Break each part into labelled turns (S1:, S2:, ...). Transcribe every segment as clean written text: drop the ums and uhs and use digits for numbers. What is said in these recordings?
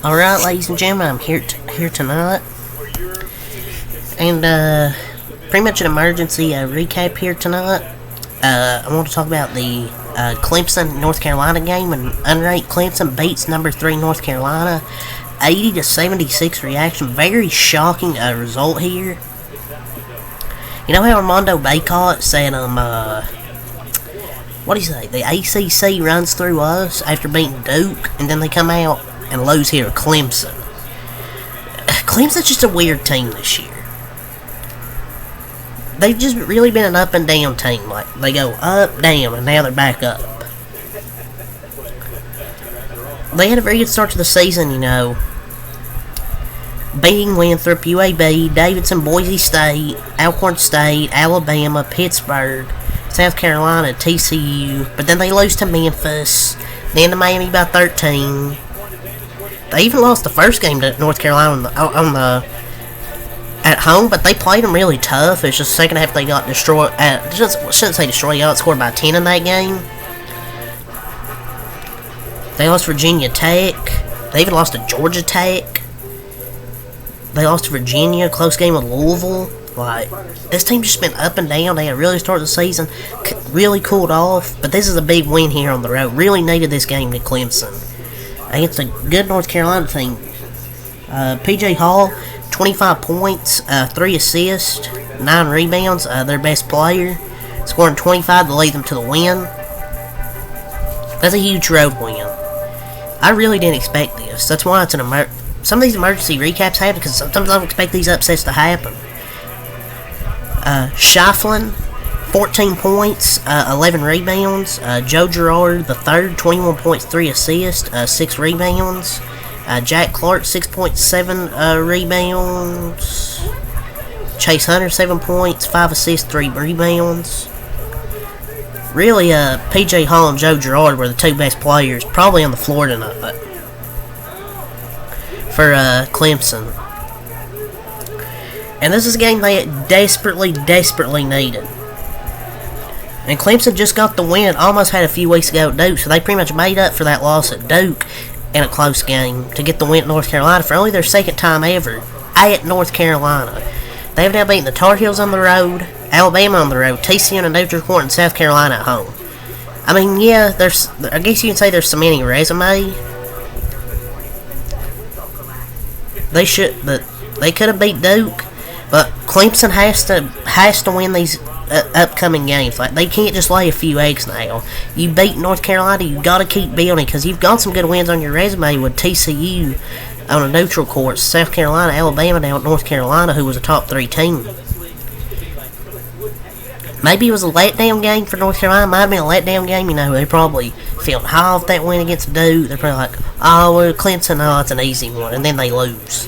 S1: Alright, ladies and gentlemen, I'm here tonight. And, pretty much an emergency recap here tonight. I want to talk about the Clemson North Carolina game, and unranked Clemson beats number 3 North Carolina 80-76 reaction. Very shocking result here. You know how Armando Baycott said what do you say, the ACC runs through us after beating Duke, and then they come out and lose here to Clemson. Clemson's just a weird team this year. They've just really been an up and down team. Like, they go up, down, and now they're back up. They had a very good start to the season, you know. Beating Winthrop, UAB, Davidson, Boise State, Alcorn State, Alabama, Pittsburgh, South Carolina, TCU. But then they lose to Memphis, then to Miami by 13. They even lost the first game to North Carolina at home, but they played them really tough. It's just the second half they got destroyed. Shouldn't say destroyed. They outscored by 10 in that game. They lost Virginia Tech. They even lost to Georgia Tech. They lost to Virginia. Close game with Louisville. Like, this team's just been up and down. They had really started the season, really cooled off. But this is a big win here on the road. Really needed this game to Clemson against a good North Carolina team. P.J. Hall, 25 points, 3 assists, 9 rebounds, their best player, scoring 25 to lead them to the win. That's a huge road win. I really didn't expect this. That's why it's some of these emergency recaps happen, because sometimes I don't expect these upsets to happen. Shiflin, 14 points, 11 rebounds. Joe Girard III, 21 points, 3 assists, 6 rebounds. Jack Clark, 6.7 rebounds. Chase Hunter, 7 points, 5 assists, 3 rebounds. Really, P.J. Hall and Joe Girard were the 2 best players, probably on the floor tonight for Clemson. And this is a game they desperately needed. And Clemson just got the win. Almost had a few weeks ago at Duke, so they pretty much made up for that loss at Duke in a close game to get the win at North Carolina for only their second time ever at North Carolina. They've now beaten the Tar Heels on the road, Alabama on the road, TCU and Neutral Court, and South Carolina at home. I mean, yeah, I guess you can say there's cementing a resume. They could have beat Duke, but Clemson has to win these upcoming games. Like, they can't just lay a few eggs now. You beat North Carolina, you got to keep building, because you've got some good wins on your resume with TCU on a neutral court, South Carolina, Alabama, now North Carolina, who was a top 3 team. Maybe it was a letdown game for North Carolina. Might have been a letdown game. You know, they probably felt high off that win against Duke. They're probably like, oh, well, Clemson, oh, it's an easy one, and then they lose.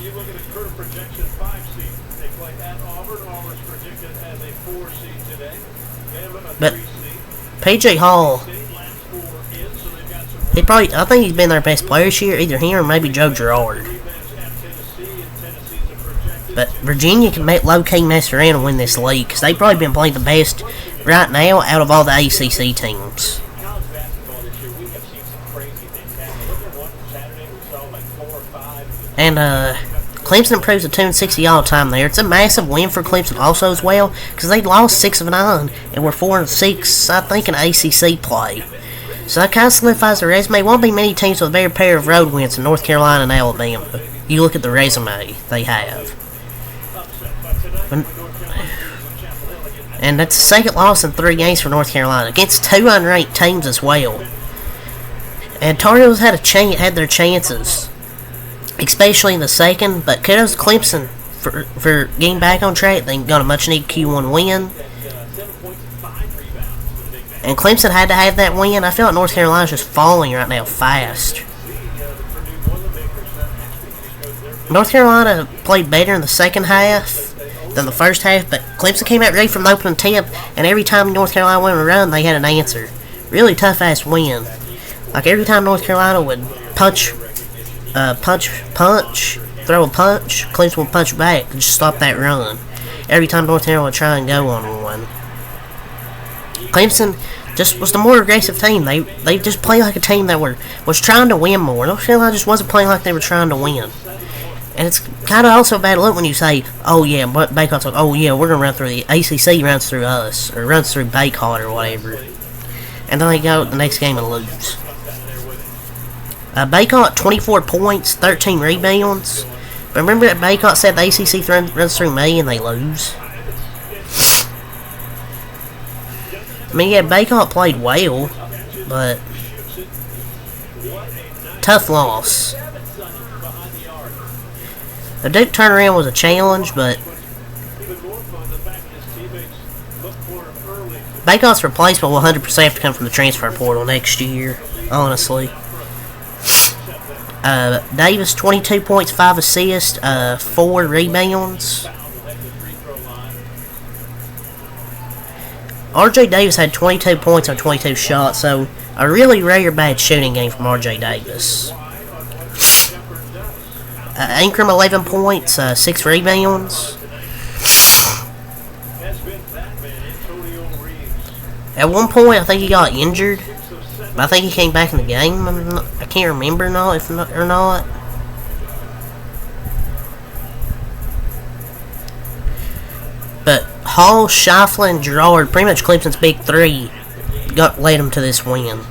S1: But P.J. Hall, I think he's been their best player this year, either him or maybe Joe Girard. But Virginia can low-key mess around and win this league, because they've probably been playing the best right now out of all the ACC teams. And Clemson improves to 2-60 all time there. It's a massive win for Clemson also as well, because they lost 6 of 9 and were 4-6, I think, in ACC play. So that kind of solidifies the resume. Won't be many teams with a better pair of road wins in North Carolina and Alabama. You look at the resume they have. And that's the second loss in 3 games for North Carolina, against 2 unranked teams as well. And Tar Heels had their chances, especially in the second, but kudos to Clemson for getting back on track. They got a much-needed Q1 win. And Clemson had to have that win. I feel like North Carolina's just falling right now fast. North Carolina played better in the second half than the first half, but Clemson came out ready from the opening tip, and every time North Carolina went on a run, they had an answer. Really tough-ass win. Like, every time North Carolina would punch, throw a punch, Clemson would punch back and just stop that run. Every time North Carolina would try and go on one. Clemson just was the more aggressive team. They just played like a team that was trying to win more. North Carolina just wasn't playing like they were trying to win. And it's kind of also a bad look when you say, oh yeah, but Baycott's like, oh yeah, we're going to run through the ACC runs through us, or runs through Baycott or whatever. And then they go the next game and lose. Baycott, 24 points, 13 rebounds. But remember that Baycott said the ACC runs through me and they lose? I mean, yeah, Baycott played well, but tough loss. The Duke turnaround was a challenge, but Baycott's replacement will 100% have to come from the transfer portal next year, honestly. Davis, 22 points, 5 assists, 4 rebounds. RJ Davis had 22 points on 22 shots, so a really rare bad shooting game from RJ Davis. Ankrum, 11 points, 6 rebounds. At one point, I think he got injured. But I think he came back in the game. I can't remember or not. But Hall, Shifley, and Gerard, pretty much Clemson's big three, led him to this win.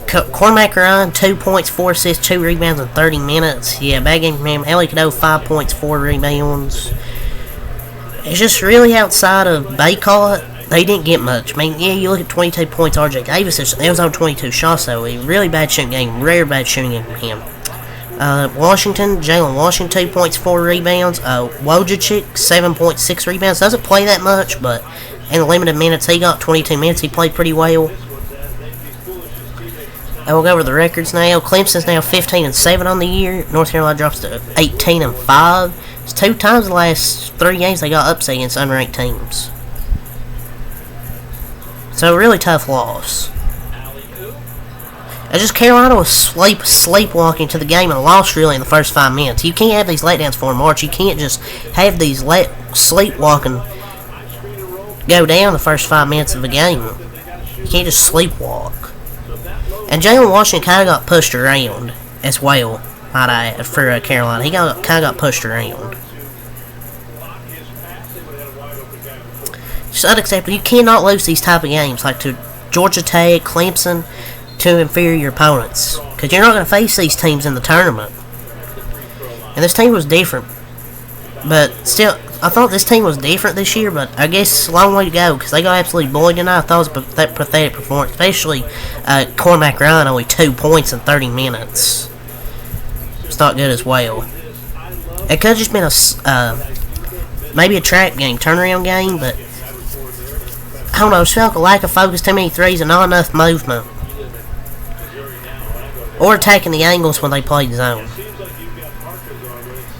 S1: Cormac Ryan, 2 points, 4 assists, 2 rebounds in 30 minutes. Yeah, bad game from him. Ellie Cadeau, 5 points, 4 rebounds. It's just really outside of Baycott, they didn't get much. I mean, yeah, you look at 22 points, RJ Davis, it was on 22 shots, though. A really bad shooting game, rare bad shooting game from him. Washington, Jalen Washington, 2 points, 4 rebounds. Wojcicki, 7.6 rebounds. Doesn't play that much, but in the limited minutes he got, 22 minutes, he played pretty well. We'll go over the records now. Clemson's now 15-7 on the year. North Carolina drops to 18-5. It's 2 times the last 3 games they got upset against unranked teams. So a really tough loss. Just Carolina was sleepwalking to the game and lost really in the first 5 minutes. You can't have these letdowns for March. You can't just have these sleepwalking go down the first 5 minutes of the game. You can't just sleepwalk. And Jalen Washington kind of got pushed around as well, for Carolina. He kind of got pushed around. It's unacceptable. You cannot lose these type of games, like to Georgia Tech, Clemson, to inferior opponents. Because you're not going to face these teams in the tournament. And this team was different. But still, I thought this team was different this year, but I guess it's a long way to go because they got absolutely bullied tonight. I thought it was a pathetic performance, especially Cormac Ryan, only 2 points in 30 minutes. It's not good as well. It could have just been maybe a trap game, turnaround game, but I don't know, it just felt like a lack of focus, too many threes, and not enough movement. Or attacking the angles when they played zone.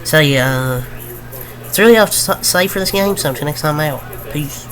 S1: So yeah, it's really all to say for this game, so until next time out. Peace.